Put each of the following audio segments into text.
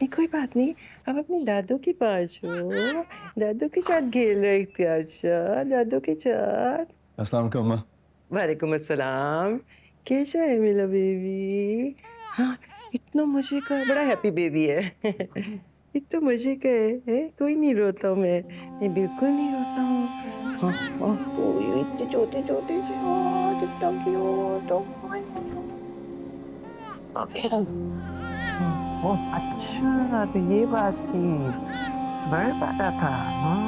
नहीं कोई बात नहीं। आप अपने दादू के पास हो। दादू के साथ खेल रहे थे। अच्छा दादू के साथ। अस्सलाम वालेकुम अम्मा। वालेकुम अस्सलाम। कैसा है मेरा बेबी? हाँ, इतना मजे का बड़ा हैप्पी बेबी है। इतना मजे का है? कोई नहीं रोता मैं बिल्कुल नहीं रोता हूँ। हाँ हाँ, ओ ये इतने छोटे छोटे से हाथ, इतना क्यूट। ओह अच्छा, तो ये बात थी। बड़े पापा था। हाँ।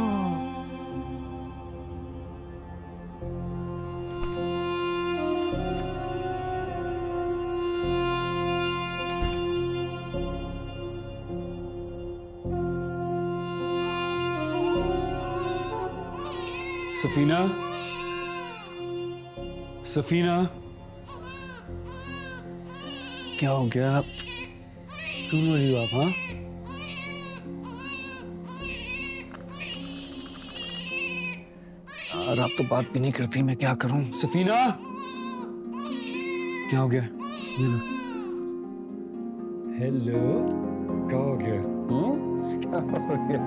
सफीना, सफीना, क्या हो गया? क्यों रो रही हो आप? हाँ, यार आप तो बात भी नहीं करती, मैं क्या करूं? सफीना, क्या हो गया? ये लो। हेलो, क्या हो गया? हाँ? क्या हो गया?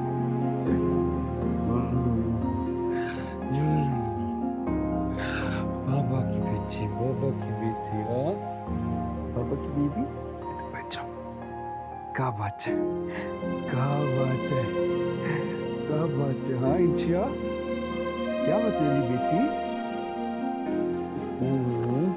बाबा की बेटी, बाबा की बेटी, हाँ? बाबा की बेबी, बैठ जाओ। क्या बात है? क्या बात है? क्या बात है? हाँ इंशिया, क्या बात है मेरी बेटी? हम्म, हम्म।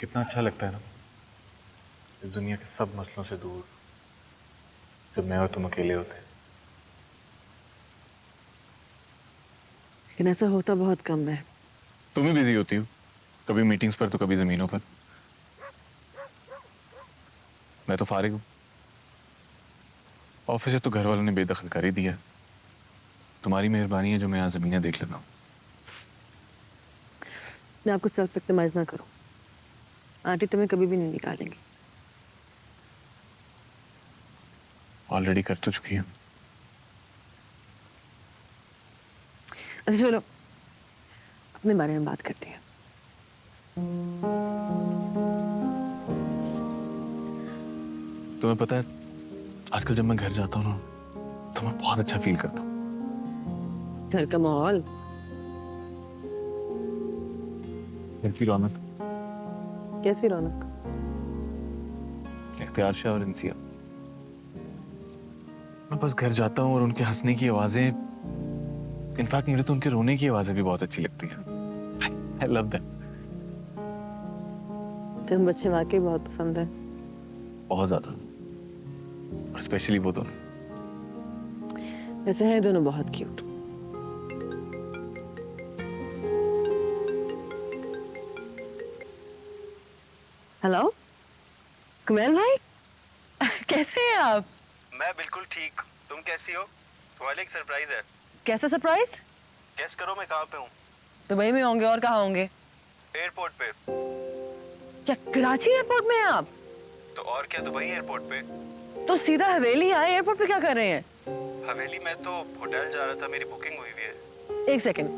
कितना अच्छा लगता है ना, इस दुनिया के सब मसलों से दूर, जब मैं और तुम अकेले होते हैं। लेकिन ऐसा होता बहुत कम है। तुम ही बिजी होती हो, कभी मीटिंग्स पर तो कभी जमीनों पर। मैं तो फारिग हूँ। ऑफिस से तो घर वालों ने बेदखल कर ही दिया। तुम्हारी मेहरबानी है जो मैं यहाँ जमीनें देख लेता हूँ। मैं आपको सेल्फ विक्टिमाइज ना करूं। आंटी तुम्हें कभी भी नहीं निकालेंगी। ऑलरेडी कर तो चुकी हूँ। अच्छा चलो अपने बारे में बात करते हैं। तुम्हें पता है, आजकल जब मैं घर जाता हूँ ना, तो मैं बहुत अच्छा फील करता हूँ। घर का माहौल। घर की रौनक, कैसी रौनक? इख्तियार शाह और इंसिया। मैं बस घर जाता हूँ और उनके हंसने की आवाजें, इनफैक्ट मुझे तो उनके रोने की आवाजें भी बहुत अच्छी लगती हैं। I love that. तुम बच्चे वाकई बहुत पसंद है। बहुत ज्यादा, और स्पेशली वो दोनों। वैसे हैं दोनों बहुत क्यूट। हेलो कुमेल भाई, कैसे हैं आप? मैं बिल्कुल ठीक। तुम कैसी हो? तुम्हारे लिए एक सरप्राइज है। कैसा सरप्राइज? गेस करो मैं कहाँ पे हूँ? दुबई में होंगे, और कहाँ होंगे? एयरपोर्ट पे। क्या कराची एयरपोर्ट में हैं आप? तो और क्या, दुबई एयरपोर्ट पे। तो सीधा हवेली आए, एयरपोर्ट पे क्या कर रहे हैं? हवेली में तो होटल जा रहा था, मेरी बुकिंग हुई हुई है। एक सेकंड,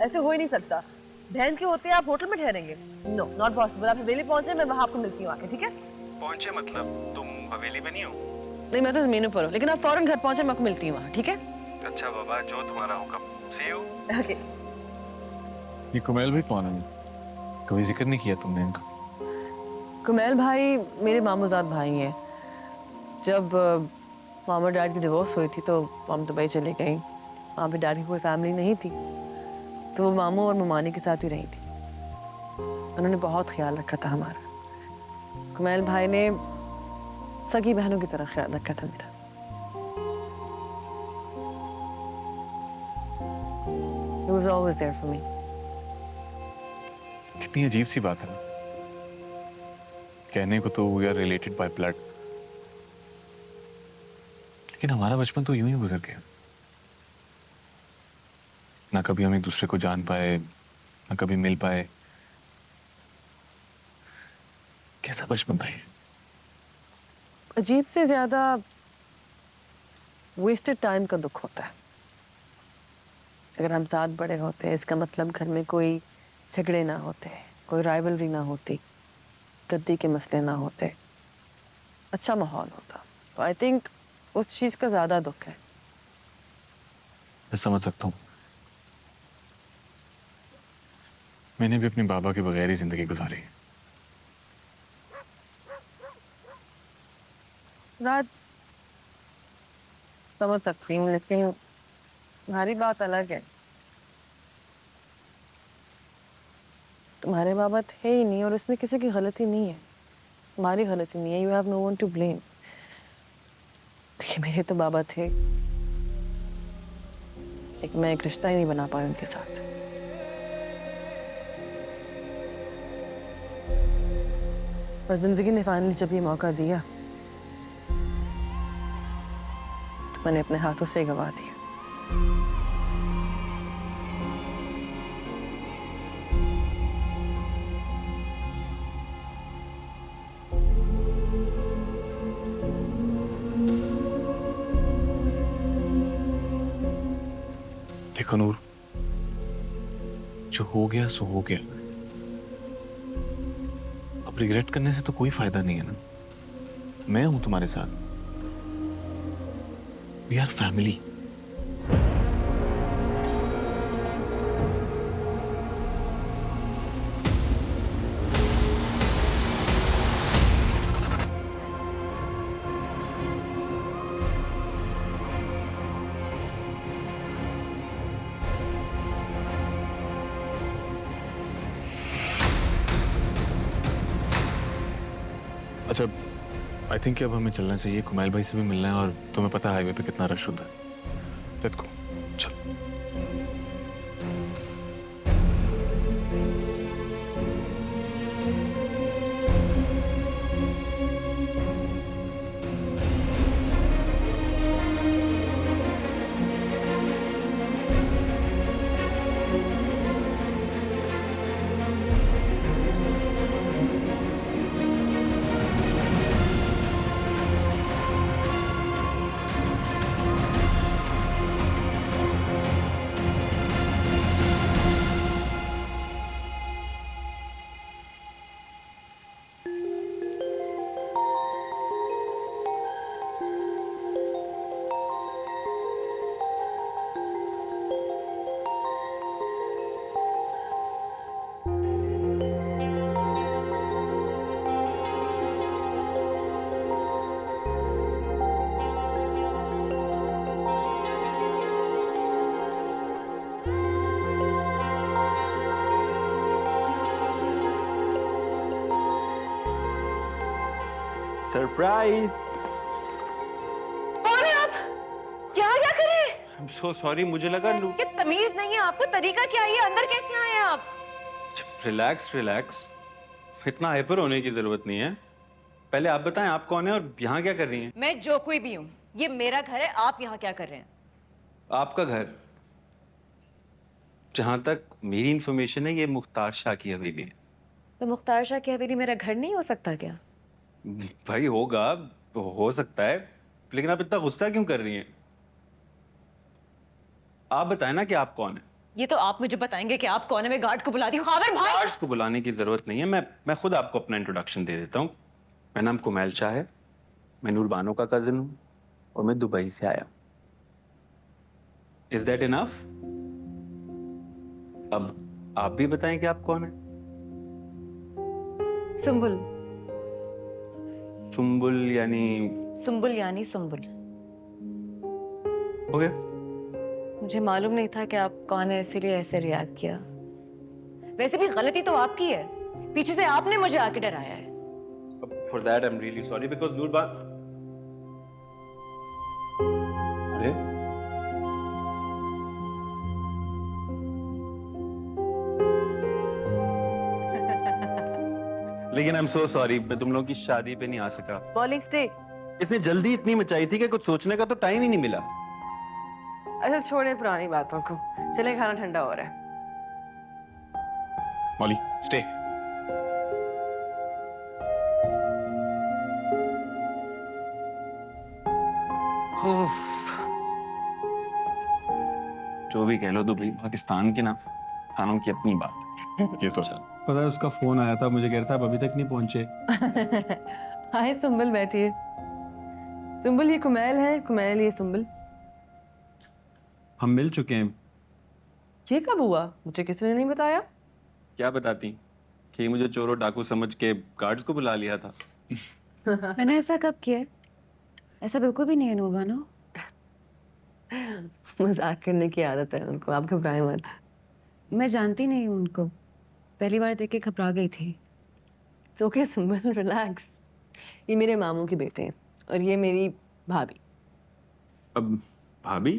ऐसे हो ही नहीं सकता। बहन के होते आप होटल में ठहरेंगे? No not possible. आप हवेली पहुंचे, मैं वहां आपको मिलती हूँ आके, ठीक है? पहुंचे मतलब तुम हवेली में नहीं हो? नहीं, मैं तो जमीनों पर हूँ, लेकिन आप फौरन घर पहुंचे, मैं आपको मिलती हूँ वहां, ठीक है? अच्छा बाबा, जो तुम्हारा हुक्म। सी यू। ओके। ये कुमेल भी कौन है? कभी जिक्र नहीं किया तुमने इनका। कुमेल भाई मेरे मामूजाद भाई हैं। जब मॉम और डैड की डिवोर्स हुई थी तो मॉम दुबई चली गई। वहाँ पे डैड की कोई फैमिली नहीं थी, तो वो मामू और ममानी के साथ ही रही थी। उन्होंने बहुत ख्याल रखा था हमारा। कुमैल भाई ने सगी बहनों की तरह ख्याल रखा था मेरा। He was always there for me. कितनी अजीब सी बात है ना, कहने को तो we are related by blood, लेकिन हमारा बचपन तो यूं ही गुजर गया। ना कभी हम एक दूसरे को जान पाए, ना कभी मिल पाए। कैसा बचपन था ये? अजीब से ज्यादा वेस्टेड टाइम का दुख होता है। अगर हम साथ बड़े होते, इसका मतलब घर में कोई झगड़े ना होते, कोई राइवलरी ना होती, गद्दी के मसले ना होते, अच्छा माहौल होता। तो आई थिंक उस चीज का ज्यादा दुख है। मैं समझ सकता हूँ। मैंने भी अपने बाबा के बगैर ही जिंदगी गुजारी। रात समझ सकती हूँ, लेकिन तुम्हारी बात अलग है। तुम्हारे बाबा थे ही नहीं और इसमें किसी की गलती नहीं है, तुम्हारी गलती नहीं है। You have no one to blame. देखिए मेरे तो बाबा थे, लेकिन मैं एक रिश्ता ही नहीं बना पाई उनके साथ। पर जिंदगी ने फाइनली जब ये मौका दिया तो मैंने अपने हाथों से गवा दिया। देखो नूर, जो हो गया सो हो गया। अब रिग्रेट करने से तो कोई फायदा नहीं है ना। मैं हूं तुम्हारे साथ। We are family. अच्छा, आई थिंक कि अब हमें चलना चाहिए। कुमैल भाई से भी मिलना है और तुम्हें पता है हाईवे पे कितना रश होता है। लेट्स गो, चल। सरप्राइज। कौन है आप? क्या क्या कर रहे हैं? आई एम सो सॉरी, मुझे लगा ये तमीज नहीं है आपको? तरीका क्या है? ये अंदर कैसे आए हैं आप? रिलैक्स रिलैक्स, इतना हाइपर होने की जरूरत नहीं है। पहले आप बताएं आप कौन है और यहाँ क्या कर रही हैं? मैं जो कोई भी हूँ, ये मेरा घर है। आप यहाँ क्या कर रहे हैं? आपका घर? जहाँ तक मेरी इंफॉर्मेशन है ये मुख्तार शाह की हवेली है। तो मुख्तार शाह की हवेली मेरा घर नहीं हो सकता क्या? भाई होगा, हो सकता है, लेकिन आप इतना गुस्सा क्यों कर रही हैं? आप बताएं ना कि आप कौन है। ये तो आप मुझे बताएंगे कि आप कौन है। मैं गार्ड को बुलाती हूँ। हावर भाई, गार्ड्स को बुलाने की जरूरत नहीं है, मैं खुद आपको अपना इंट्रोडक्शन दे देता हूँ। मेरा नाम कुमैल शाह है, मैं नूर बानो का कजिन हूँ और मैं दुबई से आया। Is that enough? अब आप भी बताएं कि आप कौन है। सुंबुल। सुंबुल यानी? सुंबुल यानी सुंबुल। हो गया। मुझे मालूम नहीं था कि आप कौन है, इसीलिए ऐसे रिएक्ट किया। वैसे भी गलती तो आपकी है, पीछे से आपने मुझे आके डराया है। For that I am really sorry because Noorbaan. अरे लेकिन आई एम सो सॉरी, मैं तुम लोगों की शादी पे नहीं आ सका। Morning stay. इसने जल्दी इतनी मचाई थी कि कुछ सोचने का तो टाइम ही नहीं मिला। अच्छा छोड़े पुरानी बातों को, चले खाना ठंडा हो रहा है। Molly stay. जो भी कह लो, दुबई पाकिस्तान के ना खानों की अपनी बात। ये तो पता है उसका फोन आया था, मुझे कह रहा था अब अभी तक नहीं पहुंचे। हाय सुंबल, बैठिए। सुंबल ये कुमैल है, कुमैल ये सुंबल। हम मिल चुके हैं। ये कब हुआ? मुझे किसी ने नहीं बताया। क्या बताती कि मुझे चोरों डाकू समझ के गार्ड्स को बुला लिया था। मैंने ऐसा कब किया है? ऐसा बिल्कुल भी नहीं है नूरबानो। मजाक करने की आदत है उनको, आप घबराएं मत। मैं जानती नहीं हूँ उनको, पहली बार देख के घबरा गई थी। It's okay Sumbal, relax. ये मेरे मामू के बेटे हैं और ये मेरी भाभी। अब भाभी?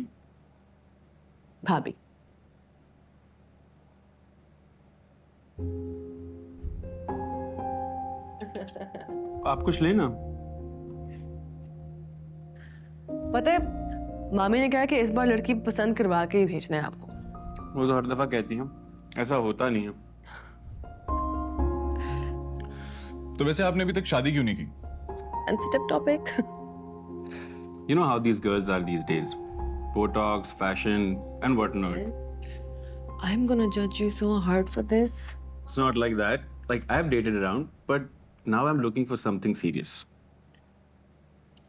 भाभी। आप कुछ लेना। पता है मामी ने कहा कि इस बार लड़की पसंद करवा के ही भेजना है आपको। वो तो हर दफा कहती हैं, ऐसा होता नहीं है। तो वैसे आपने अभी तक शादी क्यों नहीं की? Sensitive topic. You know how these girls are these days. Botox, fashion and whatnot. I'm gonna judge you so hard for this. It's not like that. Like I've dated around, but now I'm looking for something serious.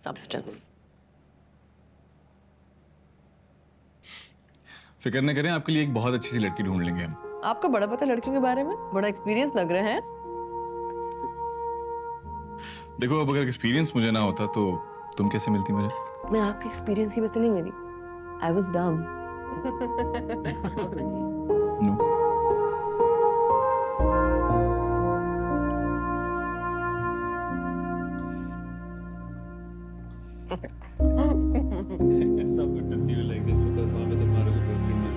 Substance. फिक्र न करें, आपके लिए एक बहुत अच्छी सी लड़की ढूंढ लेंगे हम। आपको बड़ा पता है लड़कियों के बारे में, बड़ा एक्सपीरियंस लग रहे हैं। देखो अब अगर एक्सपीरियंस मुझे ना होता तो तुम कैसे मिलती मुझे? मैं आपके एक्सपीरियंस की वजह से नहीं मिली। I was dumb. No. It's so good to see you like this because वहाँ पे तो मारोगे girlfriend नहीं।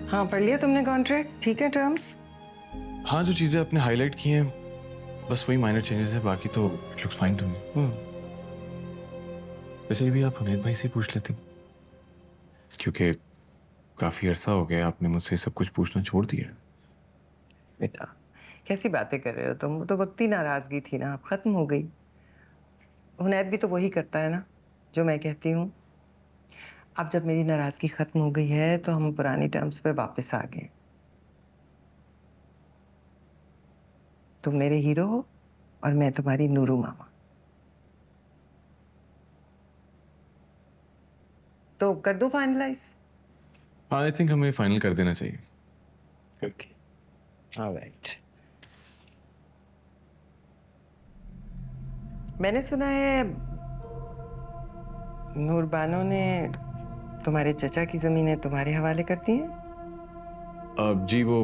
हाँ, पढ़ लिया तुमने कॉन्ट्रैक्ट? ठीक है टर्म्स? हाँ, जो चीजें आपने हाईलाइट की हैं बस वही माइनर चेंजेस है, बाकी तो it looks fine to me. वैसे भी आप हुनैद भाई से पूछ लेती, क्योंकि काफी अरसा हो गया आपने मुझसे सब कुछ पूछना छोड़ दिया। बेटा कैसी बातें कर रहे हो तुम? वो तो वक्ती नाराजगी थी ना, अब खत्म हो गई। हुनैद भी तो वही करता है ना जो मैं कहती हूँ। अब जब मेरी नाराजगी खत्म हो गई है तो हम पुरानी टर्म्स पर वापस आ गए। तुम मेरे हीरो हो और मैं तुम्हारी नूरू मामा। तो कर दो फाइनलाइज। आई थिंक हमें फाइनल कर देना चाहिए। Okay, alright. मैंने सुना है नूरबानो ने तुम्हारे चचा की जमीनें तुम्हारे हवाले कर दी हैं। जी वो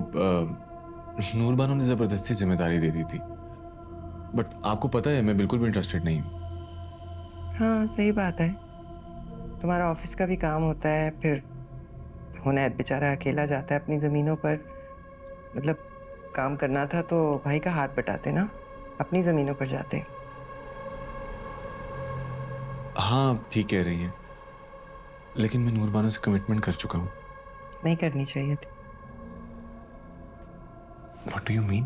नूरबानो ने जबरदस्ती जिम्मेदारी दे दी थी, बट आपको पता है मैं बिल्कुल भी इंटरेस्टेड नहीं हूँ। हाँ सही बात है, तुम्हारा ऑफिस का भी काम होता है, फिर हुनैद बेचारा अकेला जाता है अपनी ज़मीनों पर। मतलब काम करना था तो भाई का हाथ बटाते ना, अपनी ज़मीनों पर जाते। हाँ ठीक कह रही है, लेकिन मैं नूरबानो से कमिटमेंट कर चुका हूँ। नहीं करनी चाहिए थी। What do you mean?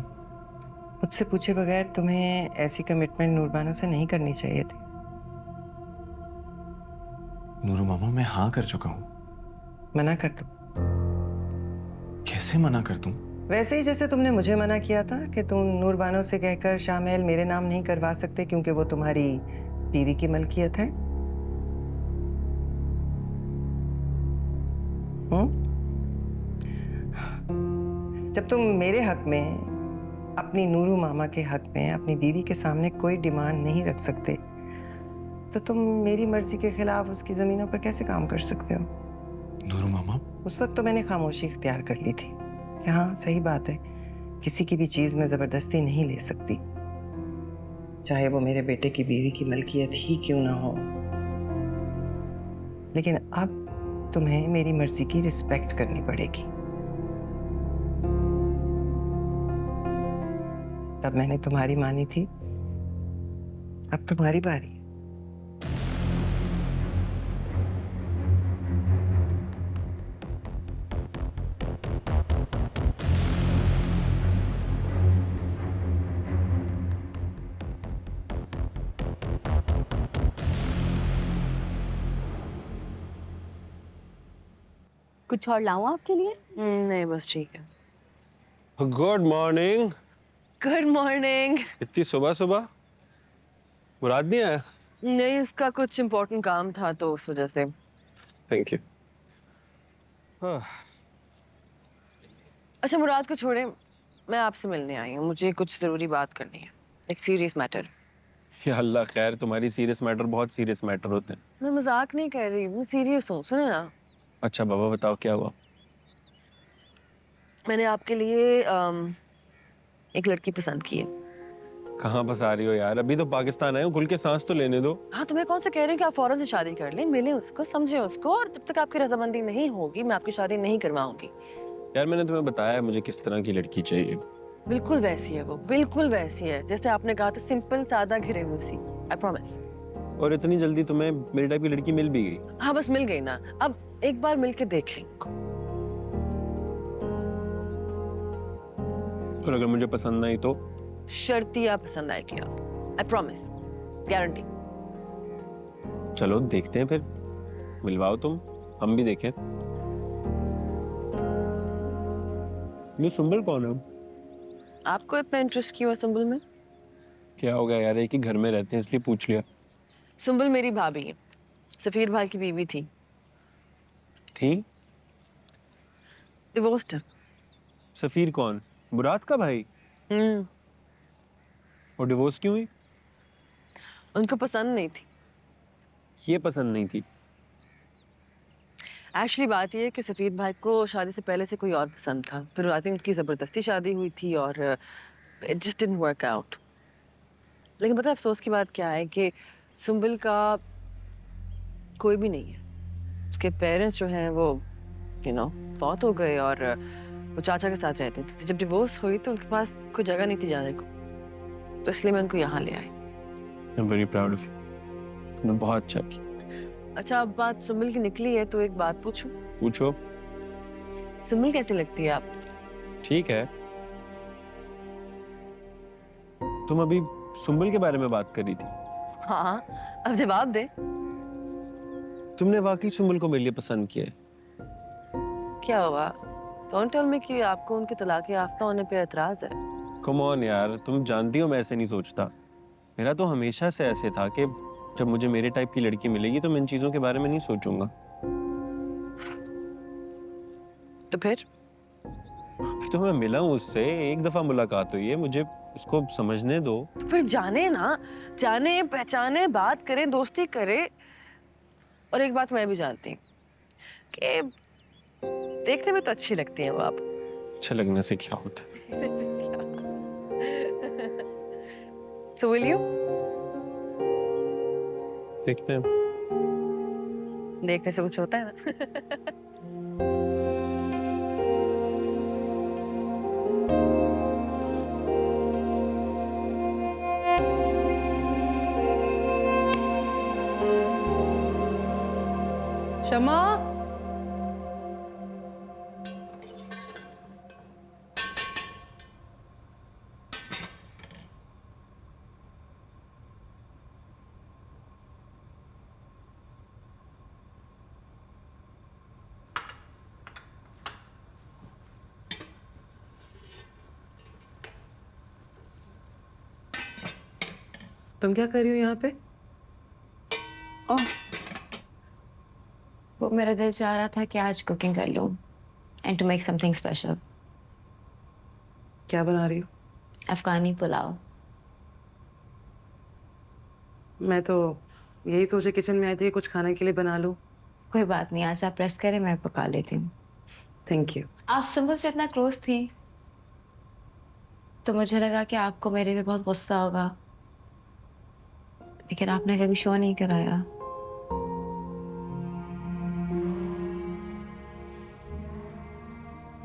मुझसे पूछे बगैर तुम्हें ऐसी कमिटमेंट नूरबानो से नहीं करनी चाहिए थी। नूरू मामा मैं हाँ कर चुका हूँ। मना कर दो। कैसे मना कर दूँ? वैसे ही जैसे तुमने मुझे मना किया था कि तुम नूरबानो से कहकर शामिल मेरे नाम नहीं करवा सकते क्योंकि वो तुम्हारी बीवी की मलकियत है। जब तुम मेरे हक में, अपनी नूरू मामा के हक में, अपनी बीवी के सामने कोई डिमांड नहीं रख सकते, तो तुम मेरी मर्जी के खिलाफ उसकी जमीनों पर कैसे काम कर सकते हो? नूरू मामा, उस वक्त तो मैंने खामोशी इख्तियार कर ली थी कि हाँ, सही बात है, किसी की भी चीज में जबरदस्ती नहीं ले सकती, चाहे वो मेरे बेटे की बीवी की मलकियत ही क्यों ना हो। लेकिन अब तुम्हें मेरी मर्जी की रिस्पेक्ट करनी पड़ेगी। तब मैंने तुम्हारी मानी थी, अब तुम्हारी बारी है। कुछ और लाऊं आपके लिए? नहीं बस ठीक है। Good morning. Good morning. इतनी सुबह सुबह? मुराद नहीं आया? नहीं, इसका कुछ इम्पोर्टेंट काम था तो उस वजह से। Thank you. अच्छा मुराद को छोड़े, मैं आपसे मिलने आई हूँ, मुझे कुछ ज़रूरी बात करनी है, एक सीरियस मैटर। या अल्लाह खैर, तुम्हारी सीरियस मैटर बहुत सीरियस मैटर होते हैं। मैं मजाक नहीं कर रही, मैं सीरियस हूँ, सुने ना। अच्छा बाबा बताओ क्या हुआ? मैंने आपके लिए एक लड़की पसंद की है। कहाँ बसा रही हो यार, अभी तो पाकिस्तान आए हो, खुल के सांस तो लेने दो। हाँ तो मैं कौन सा कह रही हूँ कि आप फौरन से शादी कर लें, मिलें उसको, समझें उसको, और जब तक आपकी रजामंदी नहीं होगी मैं आपकी शादी नहीं करवाऊंगी। यार मैंने तुम्हें बताया मुझे किस तरह की लड़की चाहिए। बिल्कुल वैसी है वो, बिल्कुल वैसी है जैसे आपने कहा था, सिंपल सादा घिरे हुई सी, आई प्रॉमिस। और इतनी जल्दी तुम्हें मेरे टाइप की लड़की मिल भी गई? हाँ बस मिल गई ना, अब एक बार मिल के देख लें। और अगर मुझे पसंद नहीं तो? शर्तिया पसंद आएगी आप, आई प्रॉमिस, गारंटी। चलो देखते हैं फिर, मिलवाओ तुम, हम भी देखें। ये सुंबल कौन है? आपको इतना इंटरेस्ट क्यों है सुंबल में? क्या हो गया यार, एक ही घर में रहते हैं इसलिए पूछ लिया। सुंबल मेरी भाभी है, सफीर भाई की बीवी थी, डिवोर्स्ड है। सफीर कौन? मुराद का भाई? और डिवोर्स क्यों हुई? उनको पसंद नहीं थी। ये पसंद नहीं थी? एक्चुअली बात ये है कि सफीर भाई को शादी से पहले से कोई और पसंद था, फिर आई थिंक उनकी ज़बरदस्ती शादी हुई थी और it just didn't work out. लेकिन पता है अफसोस की बात क्या है कि सुंबल का कोई भी नहीं है, उसके पेरेंट्स जो हैं वो फौत हो गए और वो चाचा के साथ रहते थे। तो जब डिवोर्स हुई तो उनके पास कोई जगह नहीं थी जाने को, तो इसलिए मैं उनको यहाँ ले आई। I am very proud of you, तुमने बहुत अच्छा किया। अच्छा अब बात सुंबल की निकली है तो एक बात पूछूं? पूछो। सुंबल कैसी लगती है आप? ठीक है। तुम अभी सुंबल के बारे में बात कर रही थी? हाँ, अब जवाब दे। तुमने वाकई सुंबल को मेरे लिए पसंद किया है? क्या हुआ? डोंट टेल मी कि आपको उनके तलाक याफ्ता होने पे एतराज है। कम ऑन यार, तुम जानती हो मैं ऐसे नहीं सोचता। मेरा तो हमेशा से ऐसे था कि जब मुझे मेरे टाइप की लड़की मिलेगी तो मैं इन चीजों के बारे में नहीं सोचूंगा। तो फिर? अभी तो मैं मिला हूँ उससे, एक दफा मुलाकात हुई है, मुझे उसको समझने दो। तो फिर जाने ना, जाने पहचाने, बात करें, दोस्ती करें। और एक बात मैं भी जानती हूँ कि देखने में तो अच्छी लगती है वो आप। अच्छा लगने से क्या होता है? So will you? देखते हैं। देखने से कुछ होता है ना। शमा, तुम क्या कर रही हो यहाँ पे? ओह, वो मेरा दिल चाह रहा था कि आज कुकिंग कर लूं and to make something special. क्या बना रही हो? अफगानी पुलाव। मैं तो यही सोचे किचन में आई थी कि कुछ खाने के लिए बना लूं। कोई बात नहीं, आज आप रेस्ट करें, मैं पका लेती हूँ। Thank you. आप सुंबल से इतना क्लोज थी तो मुझे लगा कि आपको मेरे पे बहुत गुस्सा होगा, लेकिन आपने कभी शो नहीं कराया।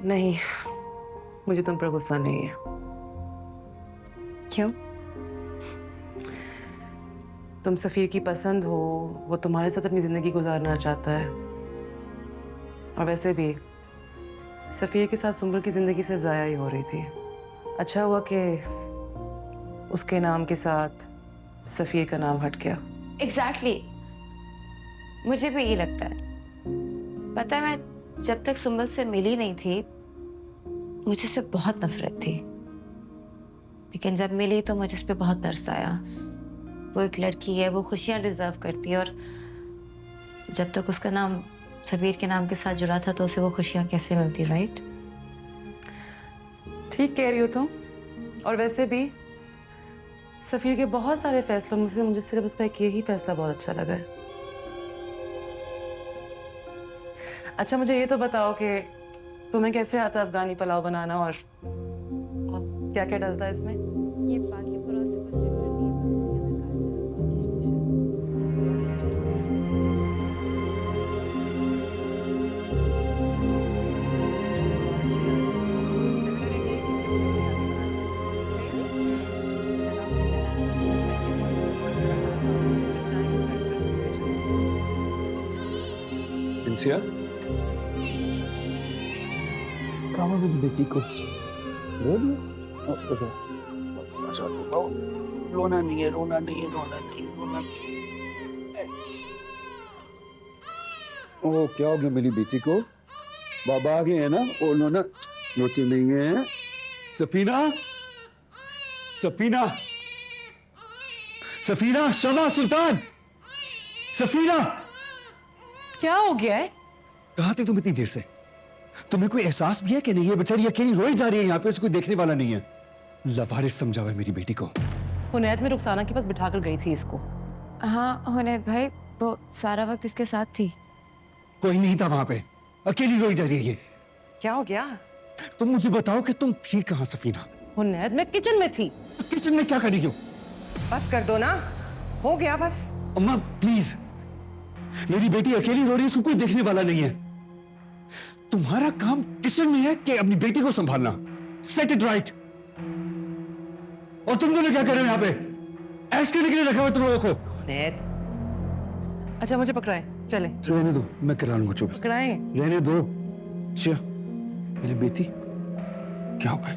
नहीं, मुझे तुम पर गुस्सा नहीं है। क्यों? तुम सफीर की पसंद हो, वो तुम्हारे साथ अपनी जिंदगी गुजारना चाहता है। और वैसे भी सफीर के साथ सुंबल की जिंदगी सिर्फ ज़ाया ही हो रही थी। अच्छा हुआ कि उसके नाम के साथ सफीर का नाम हट गया। एग्जैक्टली मुझे भी ये लगता है। पता है, मैं जब तक सुंबल से मिली नहीं थी मुझे उससे बहुत नफरत थी, लेकिन जब मिली तो मुझे उस पर बहुत तरस आया। वो एक लड़की है, वो खुशियाँ डिजर्व करती है, और जब तक उसका नाम सफीर के नाम के साथ जुड़ा था तो उसे वो खुशियाँ कैसे मिलती, राइट? ठीक कह रही हो तुम। और वैसे भी सफीर के बहुत सारे फैसलों में से मुझे सिर्फ उसका एक यही फैसला बहुत अच्छा लगा है। अच्छा, मुझे ये तो बताओ कि तुम्हें कैसे आता है अफगानी पुलाव बनाना, और क्या क्या डलता है इसमें? ये बाकी पुलाव से कुछ डिफरेंट नहीं है, बस इसके अंदर गाजर और किशमिश इंसिया, कहाँ है मेरी बेटी को? रो रही हो? अच्छा, अच्छा, रोना नहीं है, रोना नहीं है, रोना नहीं है, रोना नहीं है। ओह, क्या हो गया मेरी बेटी को? बाबा आ गए हैं ना? ओ नो ना, रोती नहीं है। सफीना, सफीना, सफीना, शमा सुल्तान, सफीना, क्या हो गया है? कहाँ थे तुम इतनी देर से? तुम्हें कोई एहसास भी है कि नहीं? ये बेचारी अकेली रोई जा रही है यहाँ पे, उसे कोई देखने वाला नहीं है। लवारिस समझाओ है मेरी बेटी को। हुनैत में रुखसाना के पास बिठाकर गई थी इसको। हाँ हुनैत भाई, वो सारा वक्त इसके साथ थी। कोई नहीं था वहां पे, अकेली रोई जा रही है ये। क्या हो गया? तुम मुझे बताओ कि तुम थी कहाँ सफीना? हुनैत मैं किचन में थी। किचन में क्या कर रही हो? बस कर दो ना, हो गया बस। अम्मा प्लीज, मेरी बेटी अकेली रो रही है, उसको कोई देखने वाला नहीं है। तुम्हारा काम किचन में है कि अपनी बेटी को संभालना। Set it right. और तुम दोनों क्या कर रहे हो यहाँ पे? ऐश करने के लिए रखा हुआ तुम लोगों को? हुनैत, अच्छा मुझे पकड़ाएं, चले। रहने दो, मैं करा लूंगा। चुप पकड़ाएं। रहने दो। अच्छा, मेरी बेटी क्या हुआ?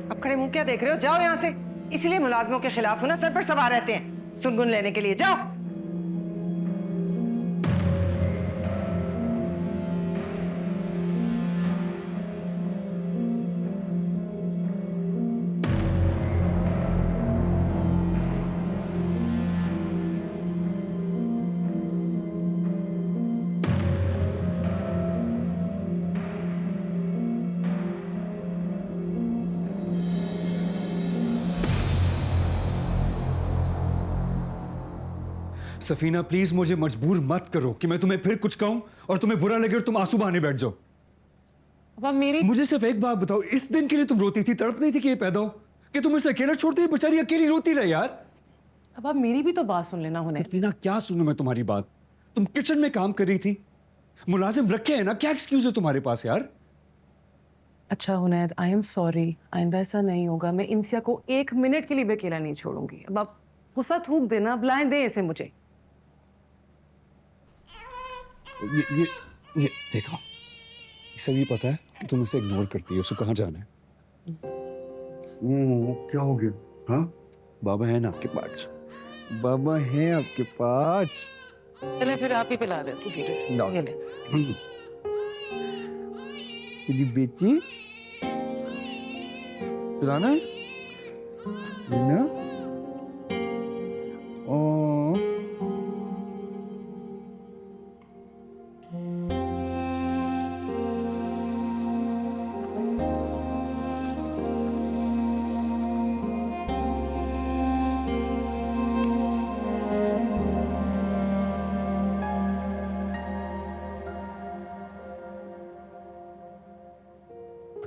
अब खड़े मुंह क्या देख रहे हो? जाओ यहाँ से। इसलिए मुलाजमों के खिलाफ हो ना, सर पर सवार रहते हैं सुनगुन लेने के लिए। जाओ। सफीना प्लीज मुझे मजबूर मत करो कि मैं तुम्हें फिर कुछ कहूं और तुम्हें बुरा लगे और तुम आंसू बहाने बैठ जाओ। अब मेरी मुझे सिर्फ एक बात बताओ, इस दिन के लिए तुम रोती थी, तड़प नहीं थी कि ये पैदा हो, कि तुम इसे अकेला छोड़ती? बेचारी अकेली रोती रहे यार। अब आप मेरी भी तो बात सुन लेना। हुनैत, सफीना क्या सुनूं मैं तुम्हारी बात? तुम किचन में काम कर रही थी, मुलाजिम रखे हैं ना, क्या एक्सक्यूज है तुम्हारे पास यार? अच्छा हुनैत, आई एम सॉरी, आइंदा ऐसा नहीं होगा। मैं इंसिया को एक मिनट के लिए भी अकेला नहीं छोड़ूंगी। अब आप गुस्सा थूक देना, बुलाएं दे इसे मुझे। ये देखो, इसे भी पता है कि तुम इसे इग्नोर करती है, उसे कहाँ जाना है। क्या हो गया? हाँ, बाबा है ना आपके पास? बाबा है आपके पास? चले फिर आप ही पिला दे इसको। लो। ये ले। तेरी बेटी पिलाना है ना? ओ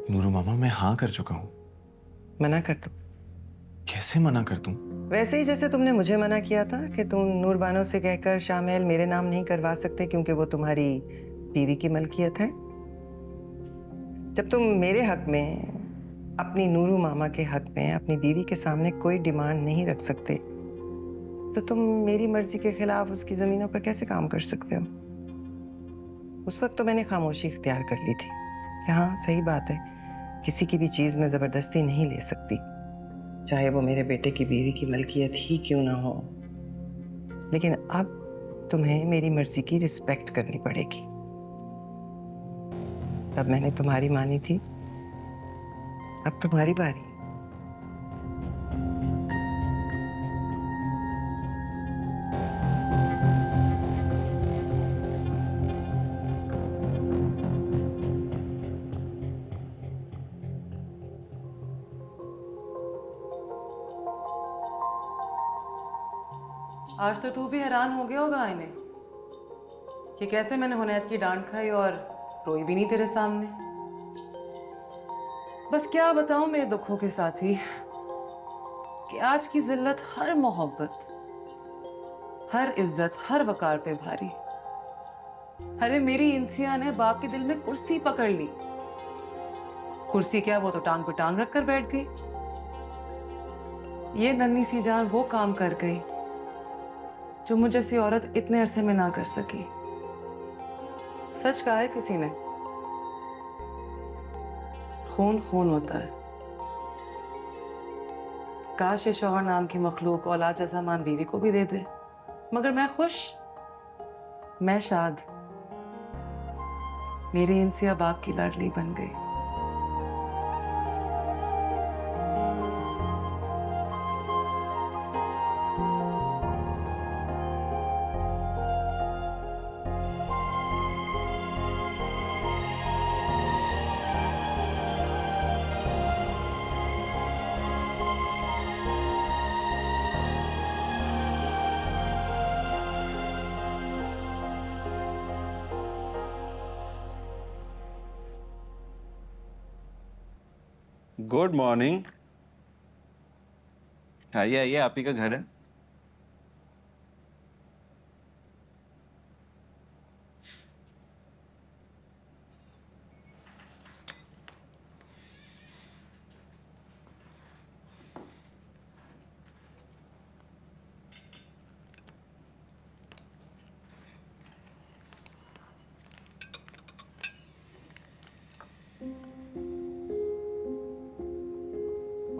नूरू मामा, मैं हाँ कर चुका हूँ। मना कर दो। कैसे मना कर दूं? वैसे ही जैसे तुमने मुझे मना किया था कि तुम नूरबानो से कहकर शामिल मेरे नाम नहीं करवा सकते क्योंकि वो तुम्हारी बीवी की मलकियत है। जब तुम मेरे हक में, अपनी नूरू मामा के हक में अपनी बीवी के सामने कोई डिमांड नहीं रख सकते, तो तुम मेरी मर्जी के खिलाफ उसकी जमीनों पर कैसे काम कर सकते हो? उस वक्त तो मैंने खामोशी इख्तियार कर ली थी कि हाँ, सही बात है, किसी की भी चीज में जबरदस्ती नहीं ले सकती, चाहे वो मेरे बेटे की बीवी की मलकियत ही क्यों ना हो। लेकिन अब तुम्हें मेरी मर्जी की रिस्पेक्ट करनी पड़ेगी। तब मैंने तुम्हारी मानी थी, अब तुम्हारी बारी। आज तो तू भी हैरान हो गया होगा आईने कि कैसे मैंने हुनैत की डांट खाई और रोई भी नहीं तेरे सामने। बस क्या बताऊं मेरे दुखों के साथ ही कि आज की जिल्लत हर मोहब्बत, हर इज्जत, हर वकार पे भारी। अरे मेरी इंसिया ने बाप के दिल में कुर्सी पकड़ ली। कुर्सी क्या, वो तो टांग पे टांग रखकर बैठ गई। ये नन्ही सी जान वो काम कर गई जो मुझ जैसी औरत इतने अरसे में ना कर सकी। सच कहा है किसी ने, खून खून होता है। काश ये शौहर नाम की मखलूक औलाद जैसा मान बीवी को भी दे दे, मगर मैं खुश, मैं शाद। मेरी इंसिया बाप की लाडली बन गई। Good morning. आइए आइए, आप ही का घर है।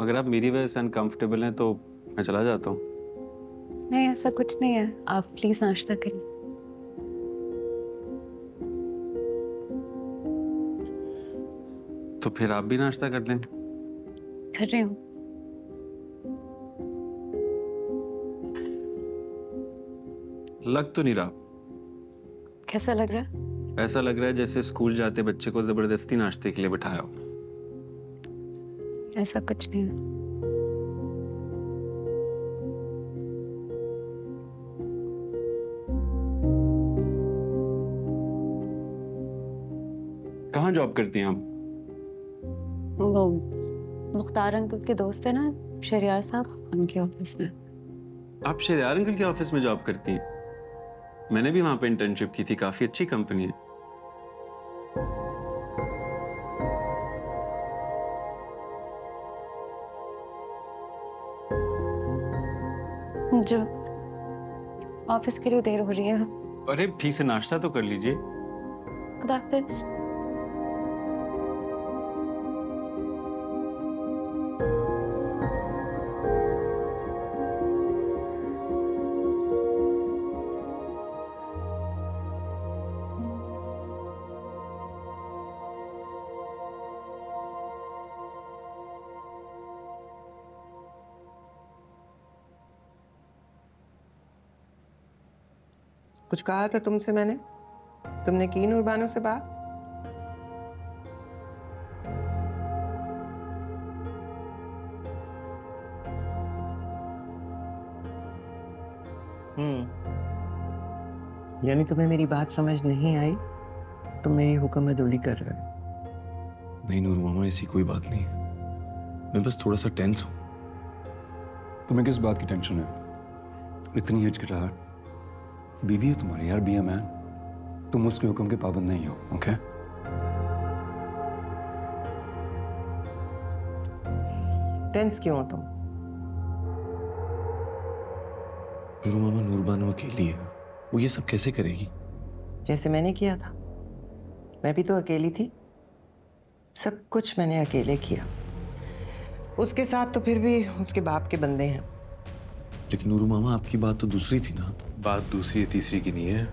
अगर आप मेरी वजह से अनकंफर्टेबल हैं तो मैं चला जाता हूँ। नहीं, ऐसा कुछ नहीं है, आप प्लीज नाश्ता करिए। तो फिर आप भी नाश्ता कर लें। कर रही हूँ। लग तो नहीं रहा। कैसा लग रहा है? ऐसा लग रहा है जैसे स्कूल जाते बच्चे को जबरदस्ती नाश्ते के लिए बिठाया हो। ऐसा कुछ नहीं है। कहाँ जॉब करती हैं आप? वो मुख्तार अंकल के दोस्त है ना, शरियार साहब, उनके ऑफिस में। आप शरियार अंकल के ऑफिस में जॉब करती हैं? मैंने भी वहां पे इंटर्नशिप की थी, काफी अच्छी कंपनी है। जो ऑफिस के लिए देर हो रही है। अरे ठीक से नाश्ता तो कर लीजिए। खुदा हाफिज। कुछ कहा था तुमसे मैंने? तुमने की नूरबानो से बात? यानी तुम्हें मेरी बात समझ नहीं आई? तुम मेरी हुक्म अदौली कर रहे हो? नहीं नूर मामा, ऐसी कोई बात नहीं है। मैं बस थोड़ा सा टेंस हूँ। तुम्हें किस बात की टेंशन है? इतनी हिचकिचाहट? बीवी है तुम्हारी यार, बी अ मैन। तुम उसके हुक्म के पाबंद नहीं हो, ओके? टेंस क्यों हो तुम? नूर मामा, नूरबानो अकेली है, वो ये सब कैसे करेगी? जैसे मैंने किया था। मैं भी तो अकेली थी, सब कुछ मैंने अकेले किया। उसके साथ तो फिर भी उसके बाप के बंदे हैं। लेकिन नूर मामा, आपकी बात तो दूसरी थी ना। बात दूसरी तीसरी की नहीं है।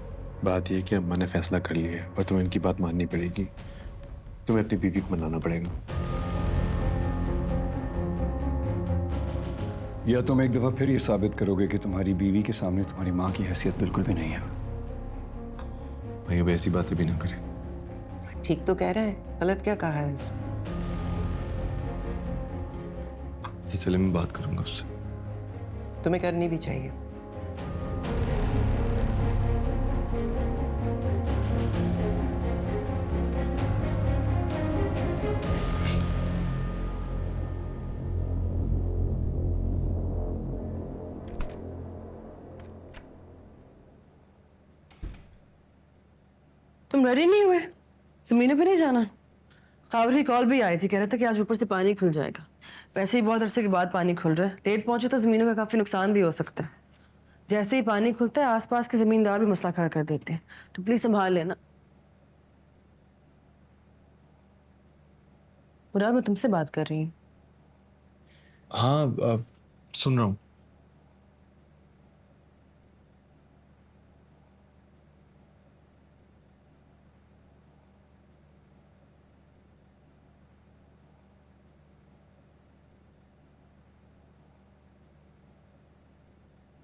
बात यह है कि अम्मा ने फैसला कर लिया है और तुम्हें इनकी बात माननी पड़ेगी। तुम्हें अपनी बीवी को मनाना पड़ेगा। या तुम एक दफा फिर ये साबित करोगे कि तुम्हारी बीवी के सामने तुम्हारी माँ की हैसियत बिल्कुल भी नहीं है। भाई अब ऐसी बातें भी ना करें। ठीक तो कह रहे हैं, गलत क्या कहा है इसने? अच्छा चले, मैं बात करूंगा उससे। तुम्हें करनी भी चाहिए। तुम रेडी नहीं हुए? जमीनों पे नहीं जाना? कावल की कॉल भी आई थी, कह रहा था कि आज ऊपर से पानी खुल जाएगा। वैसे ही बहुत अरसे के बाद पानी खुल रहा है, लेट पहुंचे तो जमीनों का काफी नुकसान भी हो सकता है। जैसे ही पानी खुलता है आसपास के जमींदार भी मसला खड़ा कर देते हैं, तो प्लीज संभाल लेना। मुराद, मैं तुमसे बात कर रही हूँ। हाँ, सुन रहा हूँ।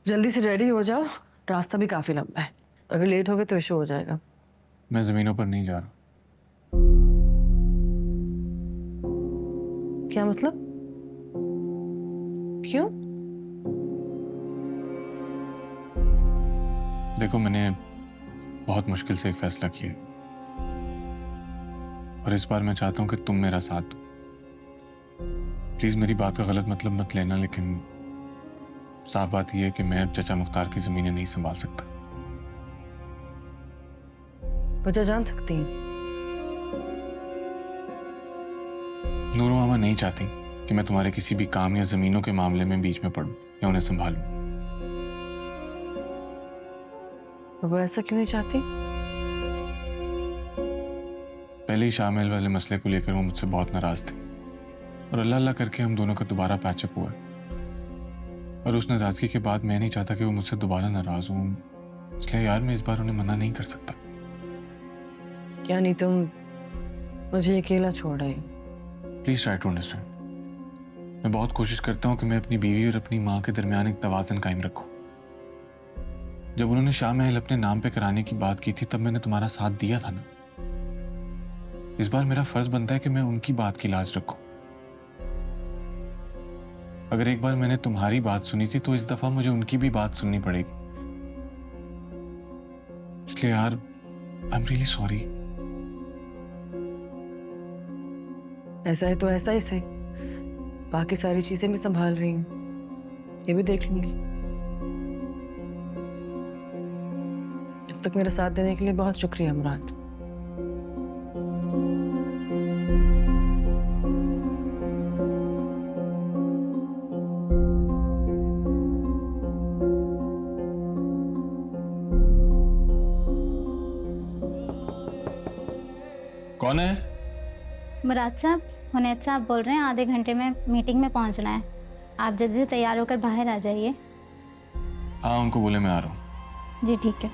जल्दी से रेडी हो जाओ, रास्ता भी काफी लंबा है। अगर लेट हो गए तो इशू हो जाएगा। मैं जमीनों पर नहीं जा रहा। क्या मतलब? क्यों? देखो, मैंने बहुत मुश्किल से एक फैसला किया और इस बार मैं चाहता हूं कि तुम मेरा साथ दो। प्लीज मेरी बात का गलत मतलब मत लेना, लेकिन साफ बात यह है कि मैं अब चाचा मुख्तार की जमीनें नहीं संभाल सकता। वजह जान सकती हैं? नूर मामा नहीं चाहती कि मैं तुम्हारे किसी भी काम या जमीनों के मामले में बीच में पड़ूं या उन्हें संभालूं। वो ऐसा क्यों नहीं चाहती? पहले ही शामिल वाले मसले को लेकर वो मुझसे बहुत नाराज थे और अल्लाह अल्लाह करके हम दोनों का दोबारा पैचअप हुआ। और उस नाराजगी के बाद मैं नहीं चाहता कि वो मुझसे दोबारा नाराज हों, इसलिए यार मैं इस बार उन्हें मना नहीं कर सकता। क्या नहीं तुम मुझे अकेला छोड़ रहे हो? Please try to understand. मैं बहुत कोशिश करता हूँ कि मैं अपनी बीवी और अपनी माँ के दरमियान एक तवाज़न कायम रखूं। जब उन्होंने शाह महल अपने नाम पे कराने की बात की थी तब मैंने तुम्हारा साथ दिया था ना। इस बार मेरा फर्ज बनता है कि मैं उनकी बात की लाज रखूं। अगर एक बार मैंने तुम्हारी बात सुनी थी तो इस दफा मुझे उनकी भी बात सुननी पड़ेगी। इसलिए यार आई एम रियली सॉरी। ऐसा है तो ऐसा ही सही, बाकी सारी चीजें मैं संभाल रही हूँ, ये भी देख लूंगी। जब तक मेरा साथ देने के लिए बहुत शुक्रिया मुराद। कौन है? मुराद साहब, हुनैद साहब बोल रहे हैं आधे घंटे में मीटिंग में पहुंचना है। आप जल्दी से तैयार होकर बाहर आ जाइए। हाँ, उनको बोले मैं आ रहा हूँ। जी ठीक है।